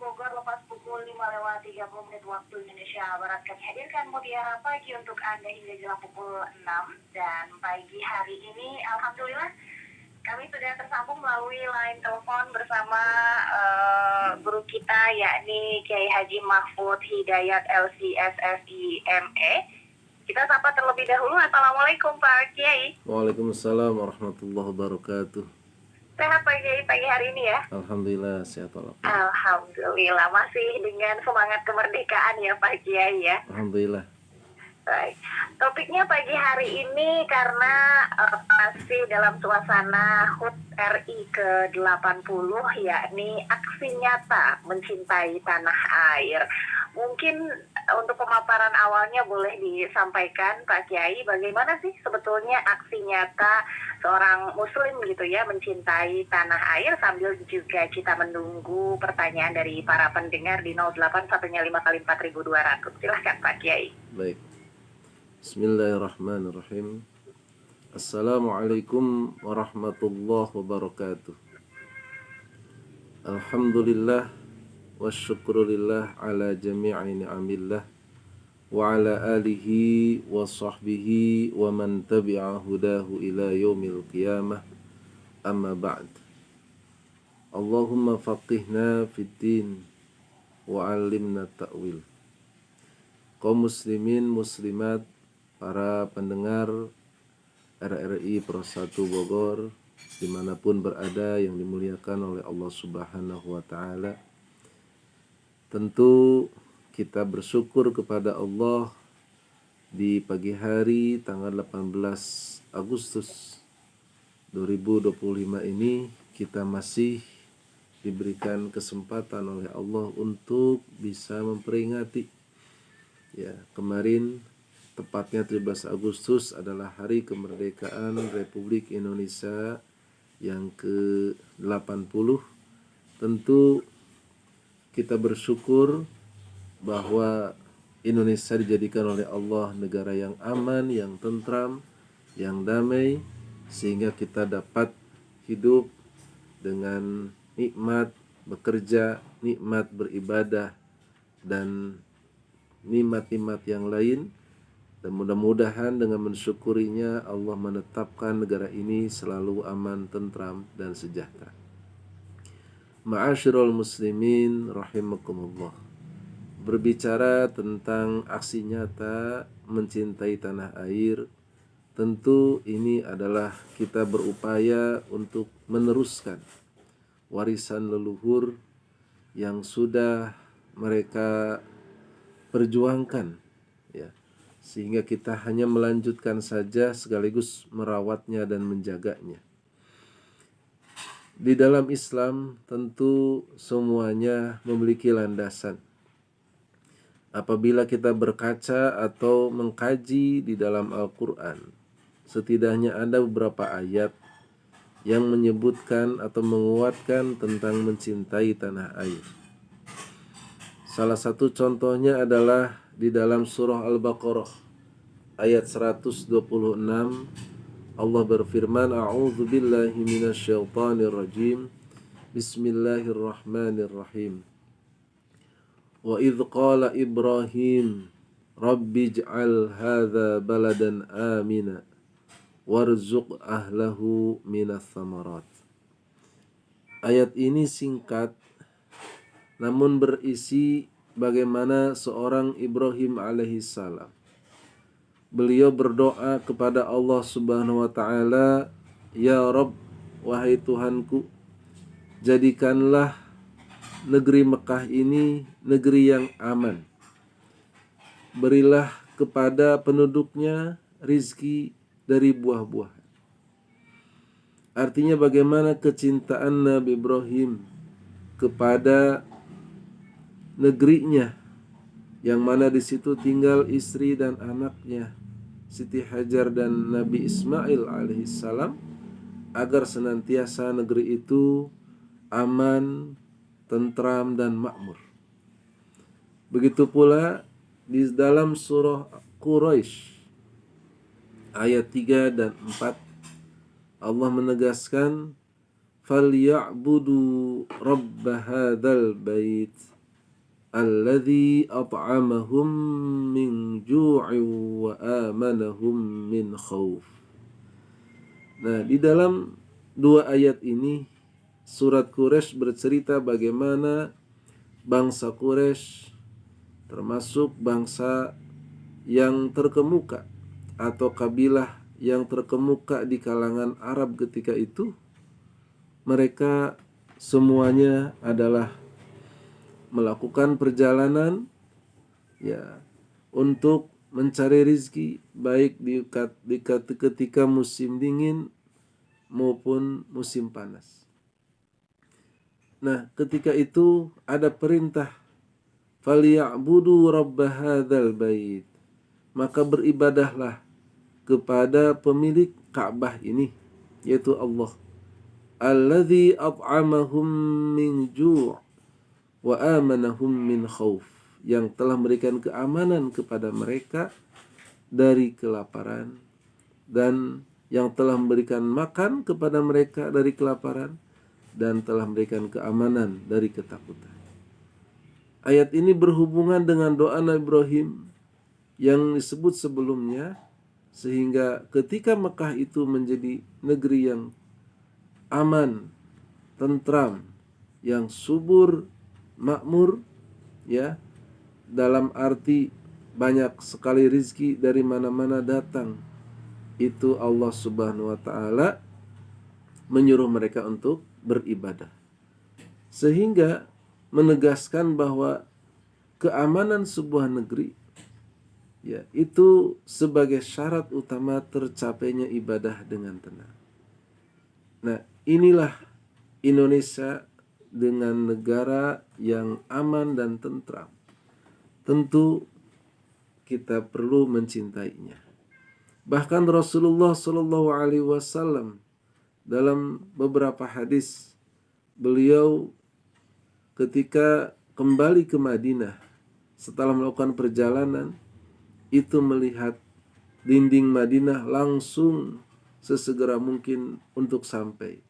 Bogor lepas pukul 5:30 waktu Indonesia Barat. Kami hadirkan Mutiara Pagi untuk Anda hingga jelang pukul 6. Dan pagi hari ini alhamdulillah kami sudah tersambung melalui line telepon bersama guru kita, yakni Kiai Haji Mahfud Hidayat LCSSI ME. Kita sapa terlebih dahulu. Assalamualaikum Pak Kiai. Waalaikumsalam warahmatullahi wabarakatuh. Sehat Pak Kiai pagi hari ini ya? Alhamdulillah sehat walafiat. Alhamdulillah, masih dengan semangat kemerdekaan ya Pak Kiai ya? Alhamdulillah. Baik, topiknya pagi hari ini karena masih dalam suasana HUT RI ke-80, yakni aksi nyata mencintai tanah air. Mungkin untuk pemaparan awalnya boleh disampaikan Pak Kiai, bagaimana sih sebetulnya aksi nyata seorang muslim gitu ya mencintai tanah air, sambil juga kita menunggu pertanyaan dari para pendengar di 0815 kali 4.200. Silahkan Pak Kiai. Baik. Bismillahirrahmanirrahim. Assalamualaikum warahmatullahi wabarakatuh. Alhamdulillah wassyukrulillah ala jami'i ni'amillah wa ala alihi wa sahbihi wa man tabi'a hudahu ila yaumil qiyamah. Amma ba'd. Allahumma faqihna fid din wa 'allimna ta'wil. Kaum muslimin muslimat, para pendengar RRI Pro 1 Bogor dimanapun berada yang dimuliakan oleh Allah Subhanahu wa Ta'ala, tentu kita bersyukur kepada Allah di pagi hari tanggal 18 Agustus 2025 ini kita masih diberikan kesempatan oleh Allah untuk bisa memperingati ya, kemarin tepatnya 13 Agustus adalah hari kemerdekaan Republik Indonesia yang ke-80. Tentu kita bersyukur bahwa Indonesia dijadikan oleh Allah negara yang aman, yang tentram, yang damai, sehingga kita dapat hidup dengan nikmat bekerja, nikmat beribadah, dan nikmat-nikmat yang lain. Dan mudah-mudahan dengan mensyukurinya Allah menetapkan negara ini selalu aman, tentram, dan sejahtera. Ma'asyiral muslimin rahimakumullah. Berbicara tentang aksi nyata mencintai tanah air, tentu ini adalah kita berupaya untuk meneruskan warisan leluhur yang sudah mereka perjuangkan ya, sehingga kita hanya melanjutkan saja sekaligus merawatnya dan menjaganya. Di dalam Islam tentu semuanya memiliki landasan. Apabila kita berkaca atau mengkaji di dalam Al-Quran, setidaknya ada beberapa ayat yang menyebutkan atau menguatkan tentang mencintai tanah air. Salah satu contohnya adalah di dalam surah Al-Baqarah ayat 126, Allah berfirman, A'udzu billahi minasyaitonir rajim. Bismillahirrahmanirrahim. Wa idz qala Ibrahim Rabbi ij'al hadza baladan amina warzuq ahlahu minas thamarat. Ayat ini singkat namun berisi bagaimana seorang Ibrahim alaihissalam, beliau berdoa kepada Allah Subhanahu wa Ta'ala, Ya Rabb, wahai Tuhanku, jadikanlah negeri Mekah ini negeri yang aman. Berilah kepada penduduknya rizki dari buah-buah. Artinya bagaimana kecintaan Nabi Ibrahim kepada negerinya, yang mana di situ tinggal istri dan anaknya Siti Hajar dan Nabi Ismail alaihissalam, agar senantiasa negeri itu aman, tentram, dan makmur. Begitu pula di dalam surah Quraisy ayat 3 dan 4, Allah menegaskan, فَلْيَعْبُدُوا رَبَّ هَذَا الْبَيْتِ alladzi at'amahum min ju'in wa amanahum min khauf. Nah, di dalam dua ayat ini surat Quraisy bercerita bagaimana bangsa Quraisy termasuk bangsa yang terkemuka atau kabilah yang terkemuka di kalangan Arab ketika itu, mereka semuanya adalah melakukan perjalanan ya untuk mencari rizki, baik ketika musim dingin maupun musim panas. Nah, ketika itu ada perintah falyabudu rabb hadzal bait, maka beribadahlah kepada pemilik Ka'bah ini, yaitu Allah, alladzi at'amahum min ju' wa amanahum min khauf, yang telah memberikan keamanan kepada mereka dari kelaparan dan yang telah memberikan makan kepada mereka dari kelaparan dan telah memberikan keamanan dari ketakutan. Ayat ini berhubungan dengan doa Nabi Ibrahim yang disebut sebelumnya, sehingga ketika Mekah itu menjadi negeri yang aman, tentram, yang subur, makmur, ya, dalam arti banyak sekali rizki dari mana-mana datang, itu Allah Subhanahu wa taala menyuruh mereka untuk beribadah, sehingga menegaskan bahwa keamanan sebuah negeri ya itu sebagai syarat utama tercapainya ibadah dengan tenang. Nah, inilah Indonesia dengan negara yang aman dan tentram. Tentu kita perlu mencintainya. Bahkan Rasulullah Shallallahu Alaihi Wasallam dalam beberapa hadis, beliau ketika kembali ke Madinah setelah melakukan perjalanan itu melihat dinding Madinah langsung sesegera mungkin untuk sampai,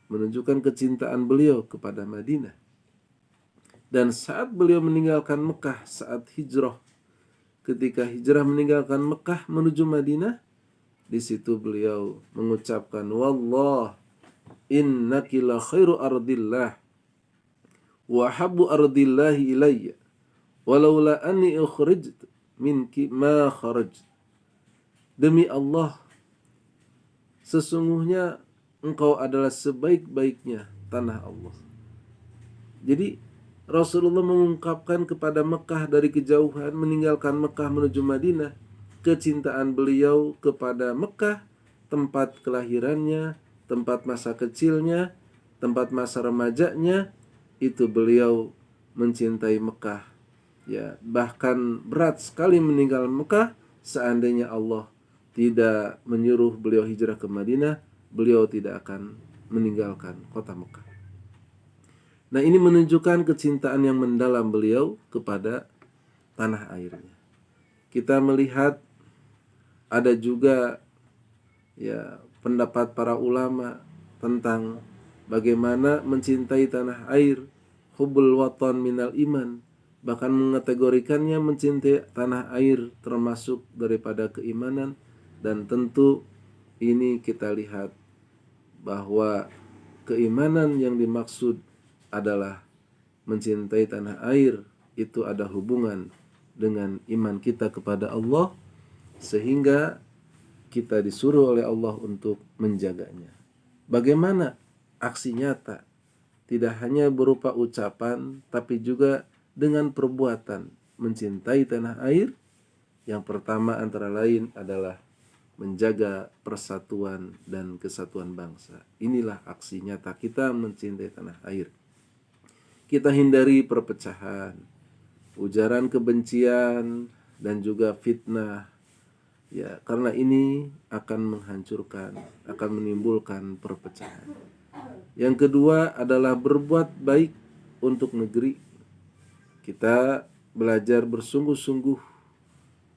menunjukkan kecintaan beliau kepada Madinah. Dan saat beliau meninggalkan Mekah saat hijrah, ketika hijrah meninggalkan Mekah menuju Madinah, di situ beliau mengucapkan, wallah innaki la khairu ardillah wa habbu ardillahi ilayya walaula anni ukhrijtu minki ma kharaj. Demi Allah, sesungguhnya engkau adalah sebaik-baiknya tanah Allah. Jadi Rasulullah mengungkapkan kepada Mekah dari kejauhan, meninggalkan Mekah menuju Madinah, kecintaan beliau kepada Mekah, tempat kelahirannya, tempat masa kecilnya, tempat masa remajanya, itu beliau mencintai Mekah. Ya, bahkan berat sekali meninggal Mekah. Seandainya Allah tidak menyuruh beliau hijrah ke Madinah, beliau tidak akan meninggalkan kota Mekah. Nah, ini menunjukkan kecintaan yang mendalam beliau kepada tanah airnya. Kita melihat ada juga ya pendapat para ulama tentang bagaimana mencintai tanah air, hubbul watan minal iman, bahkan mengategorikannya mencintai tanah air termasuk daripada keimanan. Dan tentu ini kita lihat bahwa keimanan yang dimaksud adalah mencintai tanah air, itu ada hubungan dengan iman kita kepada Allah, sehingga kita disuruh oleh Allah untuk menjaganya. Bagaimana aksi nyata? Tidak hanya berupa ucapan, tapi juga dengan perbuatan mencintai tanah air. Yang pertama antara lain adalah menjaga persatuan dan kesatuan bangsa. Inilah aksi nyata kita mencintai tanah air. Kita hindari perpecahan, ujaran kebencian, dan juga fitnah. Ya, karena ini akan menghancurkan, akan menimbulkan perpecahan. Yang kedua adalah berbuat baik untuk negeri. Kita belajar bersungguh-sungguh.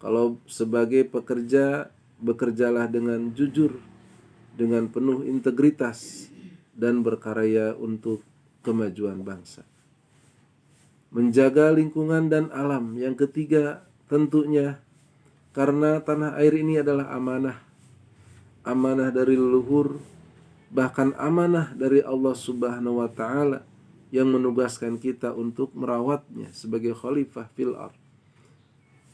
Kalau sebagai pekerja, bekerjalah dengan jujur, dengan penuh integritas, dan berkarya untuk kemajuan bangsa. menjaga lingkungan dan alam. Yang ketiga, tentunya karena tanah air ini adalah amanah, amanah dari leluhur, bahkan amanah dari Allah Subhanahu wa taala yang menugaskan kita untuk merawatnya sebagai khalifah fil ardh.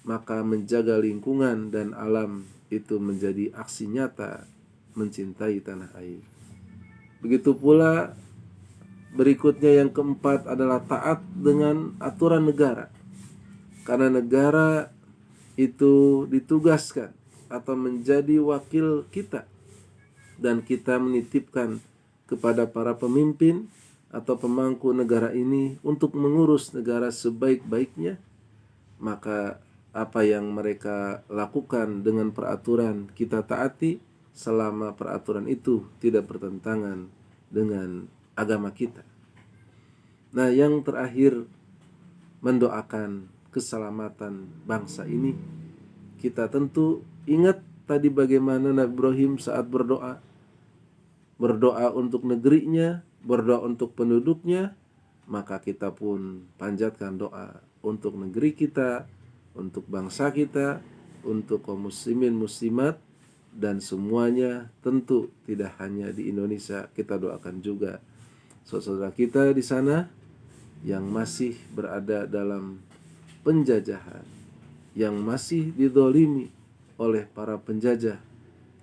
Maka menjaga lingkungan dan alam itu menjadi aksi nyata mencintai tanah air. Begitu pula berikutnya yang keempat adalah taat dengan aturan negara. Karena negara itu ditugaskan atau menjadi wakil kita, dan kita menitipkan kepada para pemimpin atau pemangku negara ini untuk mengurus negara sebaik-baiknya. Maka apa yang mereka lakukan dengan peraturan kita taati selama peraturan itu tidak bertentangan dengan agama kita. Nah, yang terakhir, mendoakan keselamatan bangsa ini. Kita tentu ingat tadi bagaimana Nabi Ibrahim saat berdoa untuk negerinya, berdoa untuk penduduknya, maka kita pun panjatkan doa untuk negeri kita, untuk bangsa kita, untuk kaum muslimin muslimat, dan semuanya. Tentu tidak hanya di Indonesia, kita doakan juga saudara kita di sana yang masih berada dalam penjajahan, yang masih didolimi oleh para penjajah.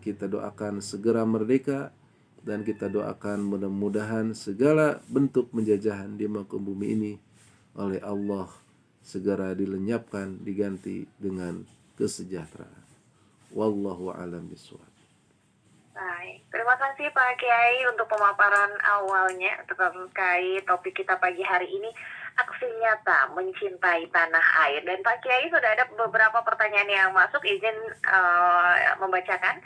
Kita doakan segera merdeka, dan kita doakan mudah-mudahan segala bentuk penjajahan di muka bumi ini oleh Allah segera dilenyapkan, diganti dengan kesejahteraan. Wallahu a'lam bishawab. Baik, terima kasih Pak Kiai untuk pemaparan awalnya terkait topik kita pagi hari ini, aksi nyata mencintai tanah air. Dan Pak Kiai sudah ada beberapa pertanyaan yang masuk, izin membacakan.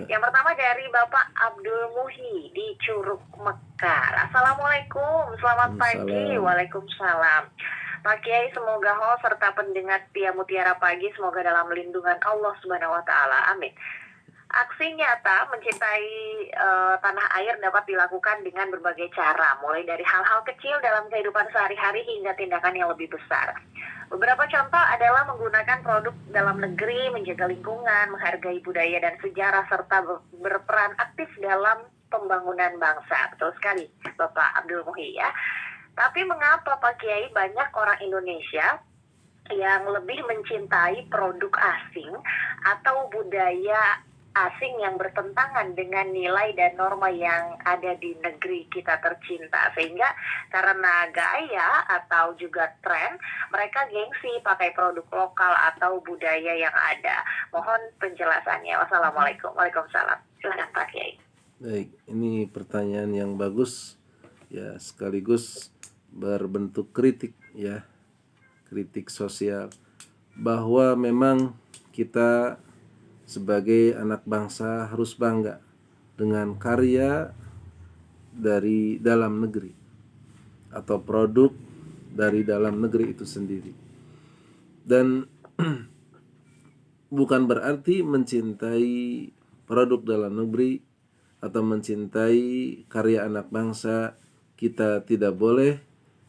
Yang pertama dari Bapak Abdul Muhi di Curug Mekar. Assalamualaikum, selamat pagi. Waalaikumsalam. Pak Kiai, semoga host serta pendengar setia Mutiara Pagi semoga dalam lindungan Allah Subhanahu wa taala. Amin. Aksi nyata mencintai tanah air dapat dilakukan dengan berbagai cara, mulai dari hal-hal kecil dalam kehidupan sehari-hari hingga tindakan yang lebih besar. Beberapa contoh adalah menggunakan produk dalam negeri, menjaga lingkungan, menghargai budaya dan sejarah, serta berperan aktif dalam pembangunan bangsa. Betul sekali, Bapak Abdul Muhi ya. Tapi mengapa Pak Kiai banyak orang Indonesia yang lebih mencintai produk asing atau budaya asing yang bertentangan dengan nilai dan norma yang ada di negeri kita tercinta, sehingga karena gaya atau juga tren mereka gengsi pakai produk lokal atau budaya yang ada. Mohon penjelasannya. Wassalamualaikum. Waalaikumsalam. Silakan Pak Kiai. Baik, ini pertanyaan yang bagus ya, sekaligus berbentuk kritik ya, kritik sosial, bahwa memang kita sebagai anak bangsa harus bangga dengan karya dari dalam negeri atau produk dari dalam negeri itu sendiri. Dan bukan berarti mencintai produk dalam negeri atau mencintai karya anak bangsa kita tidak boleh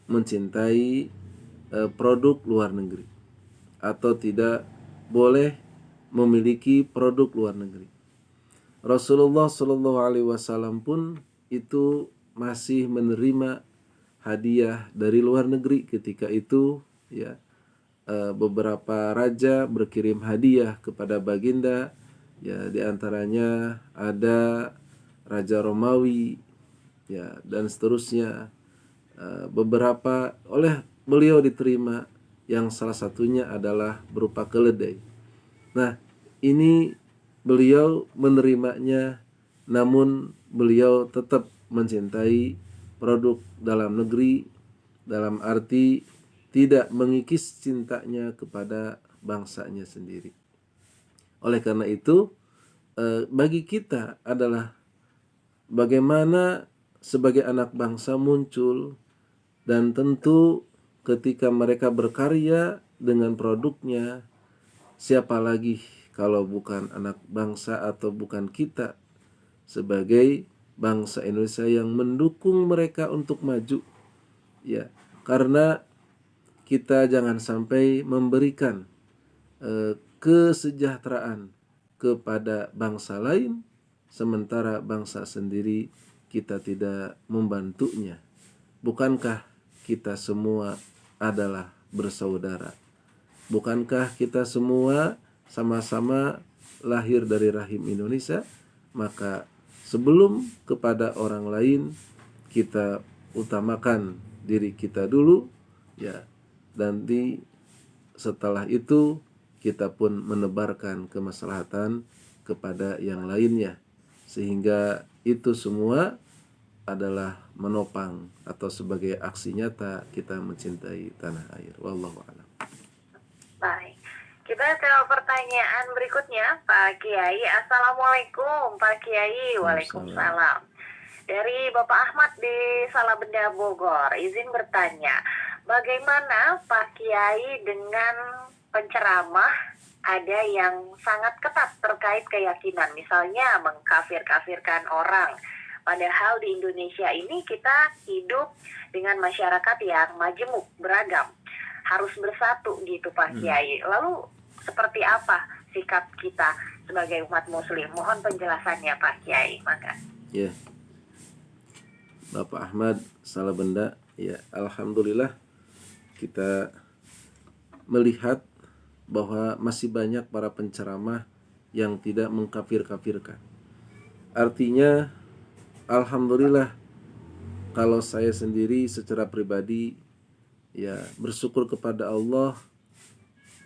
mencintai produk luar negeri atau tidak boleh memiliki produk luar negeri. Rasulullah Shallallahu Alaihi Wasallam pun itu masih menerima hadiah dari luar negeri ketika itu ya. Beberapa raja berkirim hadiah kepada baginda ya, diantaranya ada Raja Romawi ya, dan seterusnya. Beberapa oleh beliau diterima, yang salah satunya adalah berupa keledai. Nah, ini beliau menerimanya, namun beliau tetap mencintai produk dalam negeri, dalam arti tidak mengikis cintanya kepada bangsanya sendiri. Oleh karena itu, bagi kita adalah bagaimana sebagai anak bangsa muncul, dan tentu ketika mereka berkarya dengan produknya, siapa lagi kalau bukan anak bangsa atau bukan kita sebagai bangsa Indonesia yang mendukung mereka untuk maju ya. Karena kita jangan sampai memberikan kesejahteraan kepada bangsa lain, sementara bangsa sendiri kita tidak membantunya. Bukankah kita semua adalah bersaudara? Bukankah kita semua sama-sama lahir dari rahim Indonesia? Maka sebelum kepada orang lain, kita utamakan diri kita dulu, ya. Dan setelah itu kita pun menebarkan kemaslahatan kepada yang lainnya, sehingga itu semua adalah menopang atau sebagai aksi nyata kita mencintai tanah air. Wallahu a'lam. Baik. Kita ke pertanyaan berikutnya, Pak Kiai. Assalamualaikum, Pak Kiai. Waalaikumsalam. Dari Bapak Ahmad di Salabenda, Bogor. Izin bertanya, bagaimana Pak Kiai dengan penceramah ada yang sangat ketat terkait keyakinan, misalnya mengkafir-kafirkan orang. Padahal di Indonesia ini kita hidup dengan masyarakat yang majemuk, beragam, harus bersatu gitu Pak Kiai. Lalu seperti apa sikap kita sebagai umat muslim? Mohon penjelasannya Pak Kiai. Maka. Ya, Bapak Ahmad Salabenda, ya, alhamdulillah kita melihat bahwa masih banyak para penceramah yang tidak mengkafir-kafirkan. Artinya, alhamdulillah, kalau saya sendiri secara pribadi, ya, bersyukur kepada Allah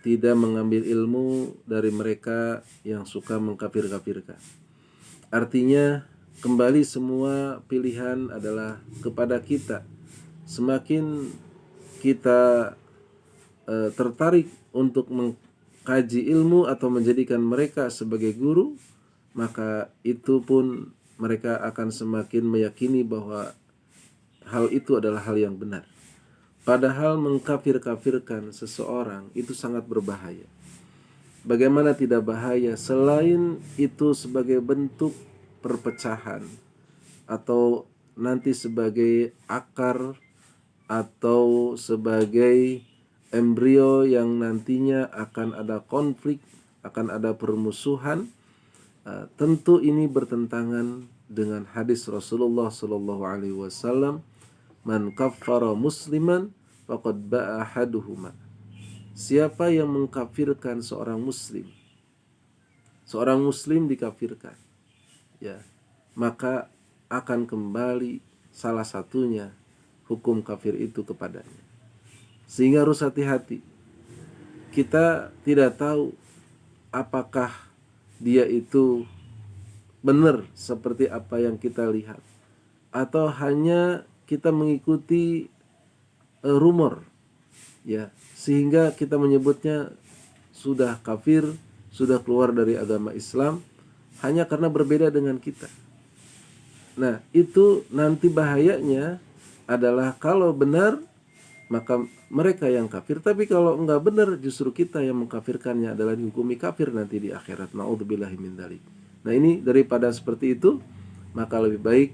tidak mengambil ilmu dari mereka yang suka mengkafir-kafirkan. Artinya, kembali semua pilihan adalah kepada kita. Semakin kita tertarik untuk mengkaji ilmu atau menjadikan mereka sebagai guru, maka itu pun mereka akan semakin meyakini bahwa hal itu adalah hal yang benar. Padahal mengkafir-kafirkan seseorang itu sangat berbahaya. Bagaimana tidak bahaya? Selain itu sebagai bentuk perpecahan atau nanti sebagai akar atau sebagai embrio yang nantinya akan ada konflik, akan ada permusuhan, tentu ini bertentangan dengan hadis Rasulullah Shallallahu Alaihi Wasallam, man kaffara musliman faqad ba'a ahaduhuma. Siapa yang mengkafirkan seorang muslim dikafirkan, ya, maka akan kembali salah satunya hukum kafir itu kepadanya. Sehingga harus hati-hati. Kita tidak tahu apakah dia itu benar seperti apa yang kita lihat, atau hanya kita mengikuti rumor, ya, sehingga kita menyebutnya sudah kafir, sudah keluar dari agama Islam hanya karena berbeda dengan kita. Nah, itu nanti bahayanya adalah kalau benar maka mereka yang kafir, tapi kalau enggak benar justru kita yang mengkafirkannya adalah dihukumi kafir nanti di akhirat. Naudzubillahi min dzalik. Nah, ini daripada seperti itu, maka lebih baik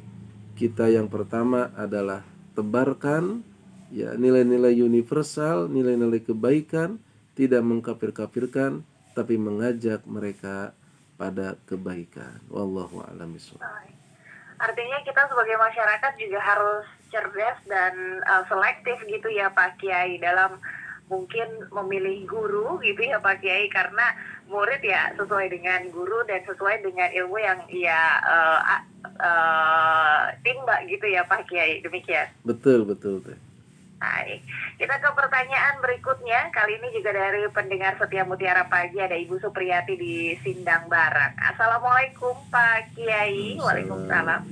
kita yang pertama adalah tebarkan, ya, nilai-nilai universal, nilai-nilai kebaikan, tidak mengkafir-kafirkan, tapi mengajak mereka pada kebaikan. Wallahu a'lam bishawab. Artinya kita sebagai masyarakat juga harus cerdas dan selektif gitu ya Pak Kiai, dalam mungkin memilih guru gitu ya Pak Kiai, karena murid ya sesuai dengan guru dan sesuai dengan ilmu yang ia timba gitu ya Pak Kiai. Demikian. Betul. Baik, kita ke pertanyaan berikutnya. Kali ini juga dari pendengar setia Mutiara Pagi, ada Ibu Supriyati di Sindang Barang. Assalamualaikum Pak Kiai. Waalaikumsalam.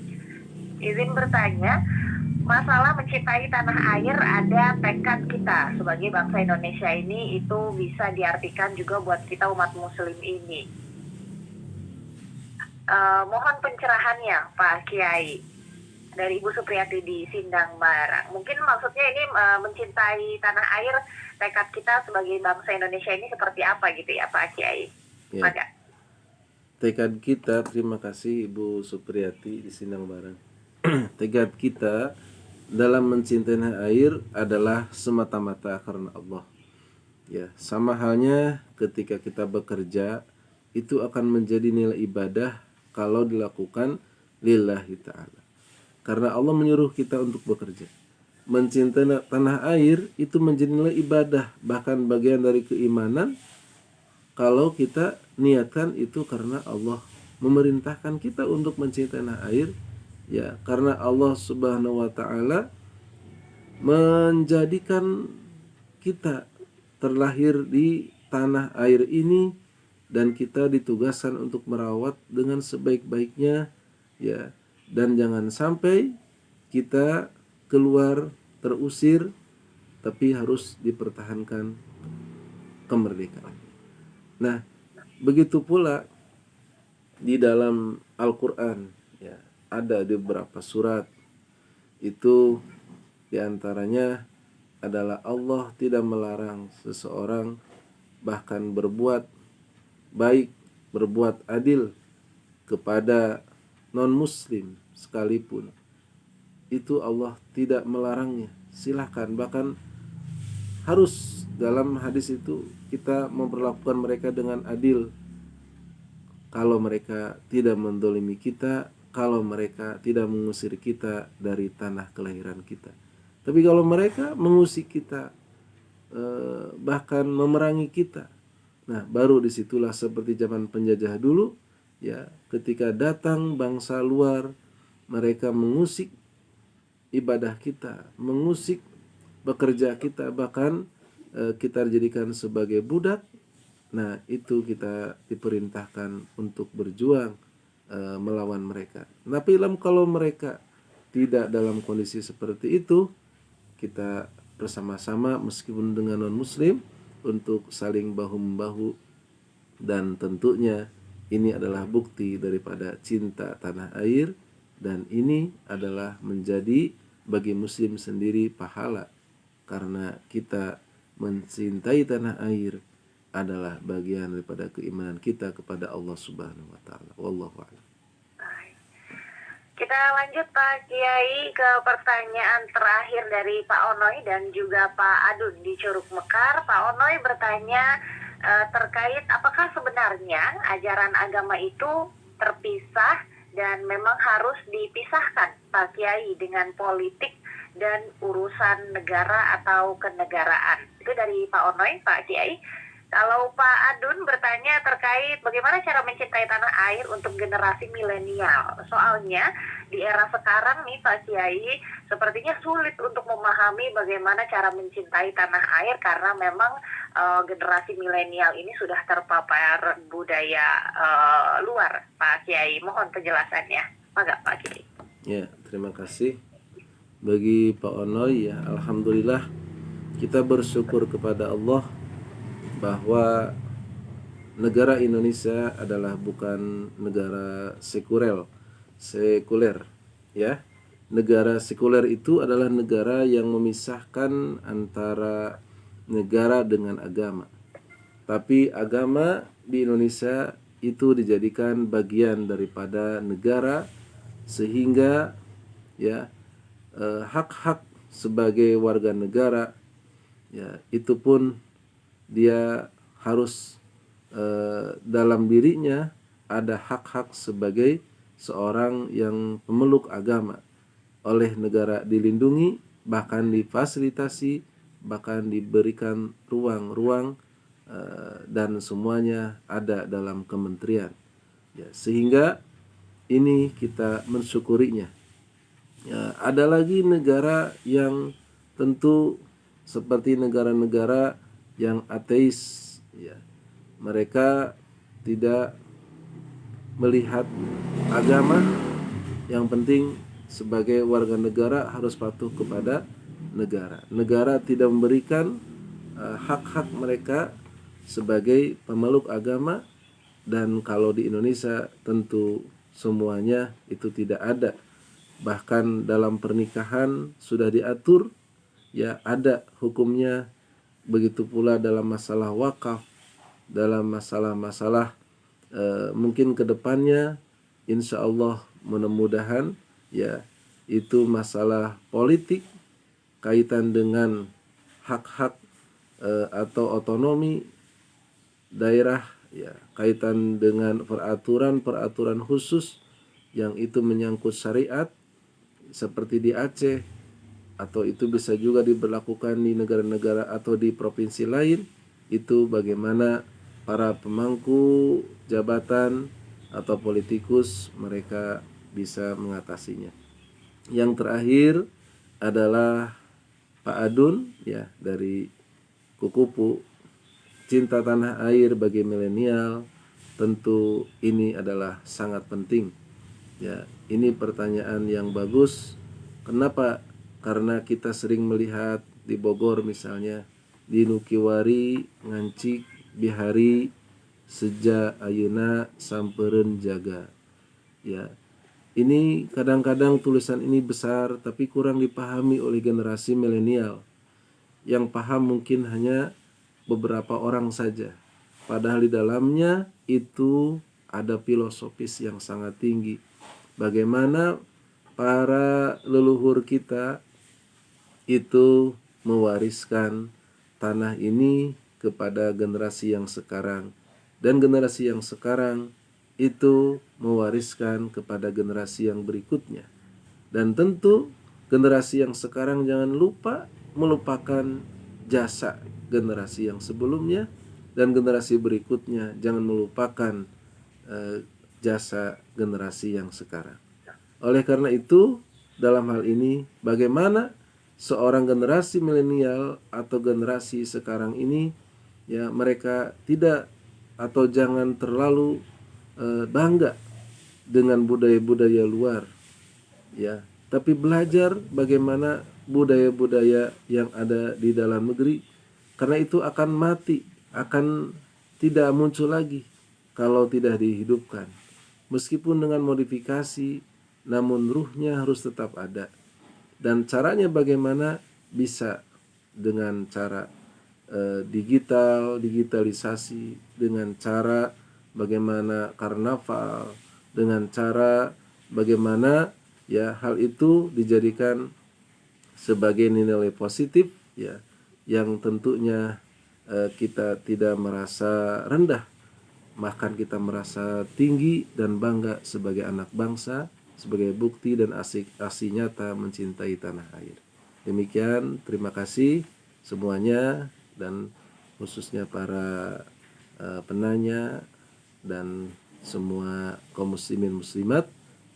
Izin bertanya, masalah mencintai tanah air, ada tekad kita sebagai bangsa Indonesia ini, itu bisa diartikan juga buat kita umat muslim ini. Mohon pencerahannya Pak Kiai. Dari Ibu Supriyati di Sindang Barang. Mungkin maksudnya ini mencintai tanah air, tekad kita sebagai bangsa Indonesia ini seperti apa gitu ya Pak Kiai? Ya. Maka. Tekad kita, terima kasih Ibu Supriyati di Sindang Barang. Tekad kita dalam mencintai tanah air adalah semata-mata karena Allah. Ya, sama halnya ketika kita bekerja itu akan menjadi nilai ibadah kalau dilakukan lillahi ta'ala. Karena Allah menyuruh kita untuk bekerja. Mencintai tanah air itu menjadi nilai ibadah, bahkan bagian dari keimanan kalau kita niatkan itu karena Allah memerintahkan kita untuk mencintai tanah air, ya, karena Allah Subhanahu wa taala menjadikan kita terlahir di tanah air ini dan kita ditugaskan untuk merawat dengan sebaik-baiknya, ya, dan jangan sampai kita keluar terusir tapi harus dipertahankan kemerdekaan. Nah, begitu pula di dalam Al-Qur'an, ya, ada di beberapa surat itu diantaranya adalah Allah tidak melarang seseorang bahkan berbuat baik, berbuat adil kepada non-muslim sekalipun. Itu Allah tidak melarangnya. Silahkan, bahkan harus dalam hadis itu kita memperlakukan mereka dengan adil. Kalau mereka tidak mendolimi kita, kalau mereka tidak mengusir kita dari tanah kelahiran kita. Tapi kalau mereka mengusir kita, bahkan memerangi kita, nah baru disitulah seperti zaman penjajah dulu, ya, ketika datang bangsa luar, mereka mengusik ibadah kita, mengusik bekerja kita, bahkan kita dijadikan sebagai budak. Nah, itu kita diperintahkan untuk berjuang melawan mereka. Tapi kalau mereka tidak dalam kondisi seperti itu, kita bersama-sama meskipun dengan non-muslim untuk saling bahu-membahu, dan tentunya ini adalah bukti daripada cinta tanah air, dan ini adalah menjadi bagi muslim sendiri pahala karena kita mencintai tanah air adalah bagian daripada keimanan kita kepada Allah Subhanahu wa taala. Wallahu a'lam. Kita lanjut Pak Kiai ke pertanyaan terakhir dari Pak Onoy dan juga Pak Adun di Curug Mekar. Pak Onoy bertanya terkait apakah sebenarnya ajaran agama itu terpisah dan memang harus dipisahkan Pak Kiai dengan politik dan urusan negara atau kenegaraan. Itu dari Pak Onoy, Pak Kiai. Kalau Pak Adun bertanya terkait bagaimana cara mencintai tanah air untuk generasi milenial. Soalnya di era sekarang nih Pak Kiai, sepertinya sulit untuk memahami bagaimana cara mencintai tanah air karena memang generasi milenial ini sudah terpapar budaya luar. Pak Kiai, mohon penjelasannya. Mangga Pak Kiai. Ya, terima kasih bagi Pak Onoy, ya, alhamdulillah kita bersyukur kepada Allah bahwa negara Indonesia adalah bukan negara sekuler, ya. Negara sekuler itu adalah negara yang memisahkan antara negara dengan agama. Tapi agama di Indonesia itu dijadikan bagian daripada negara, sehingga, ya, hak-hak sebagai warga negara, ya, itu pun dia harus dalam dirinya ada hak-hak sebagai seorang yang pemeluk agama, oleh negara dilindungi, bahkan difasilitasi, bahkan diberikan ruang-ruang, dan semuanya ada dalam kementerian, ya, sehingga ini kita mensyukurinya. Ya, ada lagi negara yang tentu seperti negara-negara yang ateis, ya, mereka tidak melihat agama, yang penting sebagai warga negara harus patuh kepada negara. Negara tidak memberikan hak-hak mereka sebagai pemeluk agama, dan kalau di Indonesia tentu semuanya itu tidak ada. Bahkan dalam pernikahan sudah diatur, ya, ada hukumnya. Begitu pula dalam masalah wakaf, dalam masalah-masalah mungkin kedepannya insya Allah mudah-mudahan, ya, itu masalah politik, kaitan dengan hak-hak atau otonomi daerah, ya, kaitan dengan peraturan-peraturan khusus yang itu menyangkut syariat seperti di Aceh, atau itu bisa juga diberlakukan di negara-negara atau di provinsi lain. Itu bagaimana para pemangku jabatan atau politikus mereka bisa mengatasinya. Yang terakhir adalah Pak Adun, ya, dari Kukupu, cinta tanah air bagi milenial. Tentu ini adalah sangat penting. Ya, ini pertanyaan yang bagus. Kenapa? Karena kita sering melihat di Bogor misalnya, di Nukiwari, Ngancik, Bihari, Seja, Ayeuna, Sampeureun Jaga. Ya, ini kadang-kadang tulisan ini besar tapi kurang dipahami oleh generasi milenial. Yang paham mungkin hanya beberapa orang saja. Padahal di dalamnya itu ada filosofis yang sangat tinggi. Bagaimana para leluhur kita itu mewariskan tanah ini kepada generasi yang sekarang, dan generasi yang sekarang itu mewariskan kepada generasi yang berikutnya. Dan tentu generasi yang sekarang jangan lupa melupakan jasa generasi yang sebelumnya, dan generasi berikutnya jangan melupakan jasa generasi yang sekarang. Oleh karena itu, dalam hal ini bagaimana seorang generasi milenial atau generasi sekarang ini, ya, mereka tidak atau jangan terlalu bangga dengan budaya-budaya luar, ya, tapi belajar bagaimana budaya-budaya yang ada di dalam negeri, karena itu akan mati, akan tidak muncul lagi kalau tidak dihidupkan. Meskipun dengan modifikasi, namun ruhnya harus tetap ada. Dan caranya bagaimana? Bisa dengan cara digitalisasi, dengan cara bagaimana karnaval, dengan cara bagaimana, ya, hal itu dijadikan sebagai nilai positif, ya, yang tentunya kita tidak merasa rendah, bahkan kita merasa tinggi dan bangga sebagai anak bangsa, sebagai bukti dan aksi nyata mencintai tanah air. Demikian, terima kasih semuanya, dan khususnya para penanya dan semua kaum muslimin muslimat.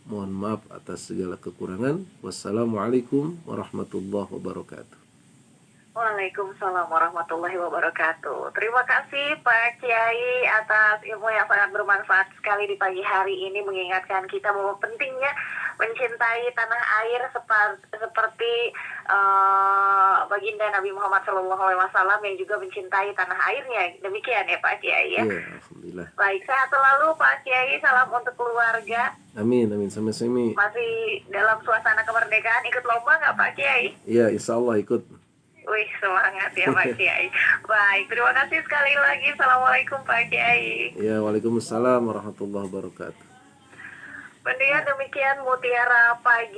Mohon maaf atas segala kekurangan. Wassalamualaikum warahmatullahi wabarakatuh. Waalaikumsalam warahmatullahi wabarakatuh. Terima kasih Pak Kiai atas ilmu yang sangat bermanfaat sekali di pagi hari ini, mengingatkan kita bahwa pentingnya mencintai tanah air seperti baginda Nabi Muhammad SAW yang juga mencintai tanah airnya. Demikian ya Pak Kiai ya. Iya, alhamdulillah. Baik, sehat selalu Pak Kiai. Salam untuk keluarga. Amin, amin, sama-sama. Masih dalam suasana kemerdekaan, ikut lomba nggak Pak Kiai? Iya, insya Allah ikut. Wih, semangat ya Pak Kiai. Baik, terima kasih sekali lagi. Assalamualaikum Pak Kiai. Ya, waalaikumsalam warahmatullahi wabarakatuh. Pendengar, demikian Mutiara Pagi.